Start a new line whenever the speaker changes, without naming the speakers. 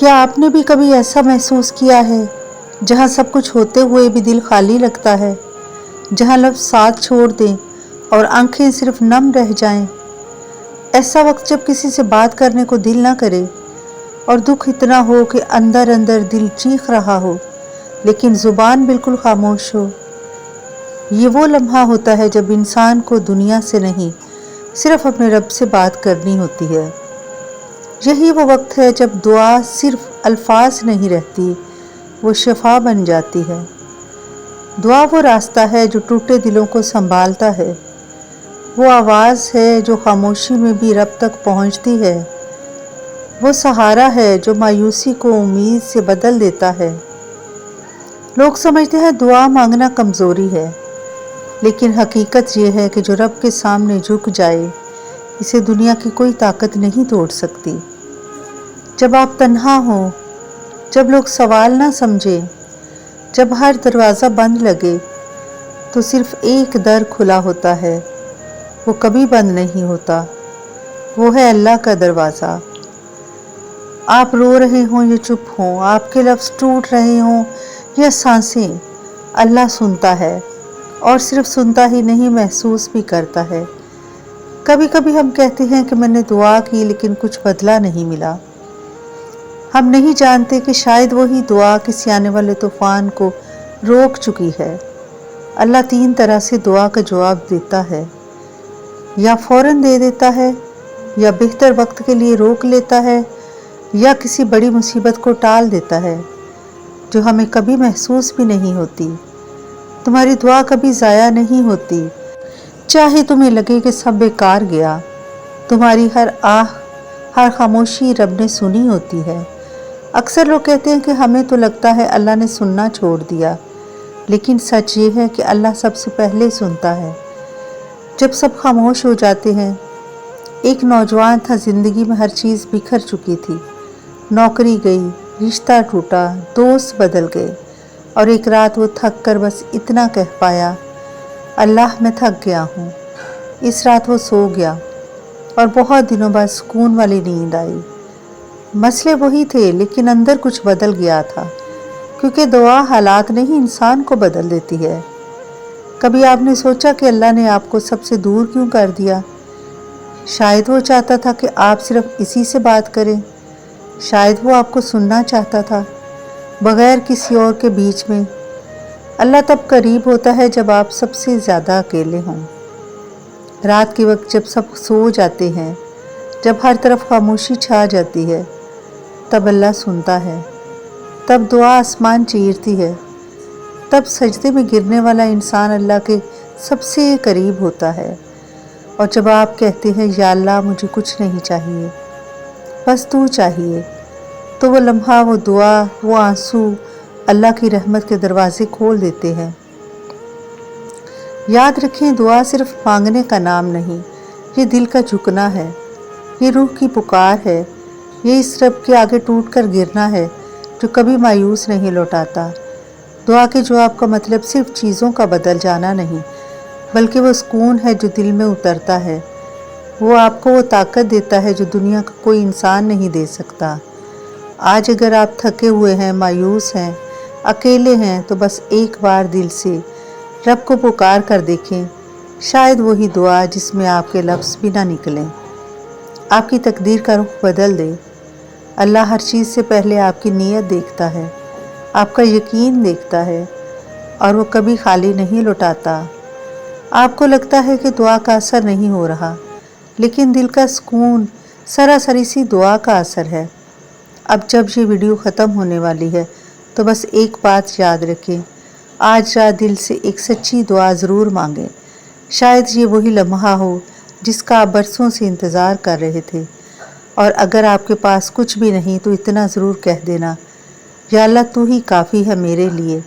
क्या आपने भी कभी ऐसा महसूस किया है जहाँ सब कुछ होते हुए भी दिल खाली लगता है, जहाँ लफ्ज़ साथ छोड़ दें और आंखें सिर्फ नम रह जाएं? ऐसा वक्त जब किसी से बात करने को दिल ना करे और दुख इतना हो कि अंदर अंदर दिल चीख रहा हो लेकिन ज़ुबान बिल्कुल खामोश हो। ये वो लम्हा होता है जब इंसान को दुनिया से नहीं, सिर्फ अपने रब से बात करनी होती है। यही वो वक्त है जब दुआ सिर्फ अल्फाज नहीं रहती, वो शिफा बन जाती है। दुआ वो रास्ता है जो टूटे दिलों को संभालता है, वो आवाज़ है जो खामोशी में भी रब तक पहुंचती है, वो सहारा है जो मायूसी को उम्मीद से बदल देता है। लोग समझते हैं दुआ मांगना कमज़ोरी है, लेकिन हकीकत ये है कि जो रब के सामने झुक जाए, इसे दुनिया की कोई ताकत नहीं तोड़ सकती। जब आप तन्हा हो, जब लोग सवाल ना समझें, जब हर दरवाज़ा बंद लगे, तो सिर्फ एक दर खुला होता है, वो कभी बंद नहीं होता। वो है अल्लाह का दरवाज़ा। आप रो रहे हों या चुप हों, आपके लफ्ज़ टूट रहे हों या सांसें, अल्लाह सुनता है, और सिर्फ सुनता ही नहीं, महसूस भी करता है। कभी कभी हम कहते हैं कि मैंने दुआ की लेकिन कुछ बदला नहीं मिला। हम नहीं जानते कि शायद वही दुआ किसी आने वाले तूफान को रोक चुकी है। अल्लाह 3 तरह से दुआ का जवाब देता है, या फ़ौरन दे देता है, या बेहतर वक्त के लिए रोक लेता है, या किसी बड़ी मुसीबत को टाल देता है जो हमें कभी महसूस भी नहीं होती। तुम्हारी दुआ कभी ज़ाया नहीं होती, चाहे तुम्हें लगे कि सब बेकार गया। तुम्हारी हर आह, हर खामोशी रब ने सुनी होती है। अक्सर लोग कहते हैं कि हमें तो लगता है अल्लाह ने सुनना छोड़ दिया, लेकिन सच ये है कि अल्लाह सबसे पहले सुनता है। जब सब खामोश हो जाते हैं, एक नौजवान था, ज़िंदगी में हर चीज़ बिखर चुकी थी। नौकरी गई, रिश्ता टूटा, दोस्त बदल गए, और एक रात वो थक कर बस इतना कह पाया, अल्लाह मैं थक गया हूँ। इस रात वो सो गया और बहुत दिनों बाद सुकून वाली नींद आई। मसले वही थे, लेकिन अंदर कुछ बदल गया था, क्योंकि दुआ हालात नहीं, इंसान को बदल देती है। कभी आपने सोचा कि अल्लाह ने आपको सबसे दूर क्यों कर दिया? शायद वो चाहता था कि आप सिर्फ इसी से बात करें। शायद वो आपको सुनना चाहता था, बगैर किसी और के बीच में। अल्लाह तब करीब होता है जब आप सबसे ज़्यादा अकेले हों। रात के वक्त जब सब सो जाते हैं, जब हर तरफ खामोशी छा जाती है, तब अल्लाह सुनता है। तब दुआ आसमान चीरती है। तब सजदे में गिरने वाला इंसान अल्लाह के सबसे करीब होता है। और जब आप कहते हैं, या अल्लाह मुझे कुछ नहीं चाहिए, बस तू चाहिए, तो वो लम्हा, वो दुआ, वो आंसू अल्लाह की रहमत के दरवाजे खोल देते हैं। याद रखें, दुआ सिर्फ मांगने का नाम नहीं, ये दिल का झुकना है, ये रूह की पुकार है, ये इस रब के आगे टूट कर गिरना है जो कभी मायूस नहीं लौटाता। दुआ के जवाब का मतलब सिर्फ चीज़ों का बदल जाना नहीं, बल्कि वो सुकून है जो दिल में उतरता है। वो आपको वो ताकत देता है जो दुनिया का कोई इंसान नहीं दे सकता। आज अगर आप थके हुए हैं, मायूस हैं, अकेले हैं, तो बस एक बार दिल से रब को पुकार कर देखें। शायद वही दुआ जिसमें आपके लफ्ज़ भी ना निकलें, आपकी तकदीर का रुख बदल दे। अल्लाह हर चीज़ से पहले आपकी नीयत देखता है, आपका यकीन देखता है, और वो कभी खाली नहीं लौटाता। आपको लगता है कि दुआ का असर नहीं हो रहा, लेकिन दिल का सुकून सरासर इसी दुआ का असर है। अब जब ये वीडियो ख़त्म होने वाली है, तो बस एक बात याद रखें, आज रात दिल से एक सच्ची दुआ ज़रूर मांगें। शायद ये वही लम्हा हो जिसका आप बरसों से इंतज़ार कर रहे थे। और अगर आपके पास कुछ भी नहीं, तो इतना ज़रूर कह देना, या अल्लाह तू ही काफ़ी है मेरे लिए।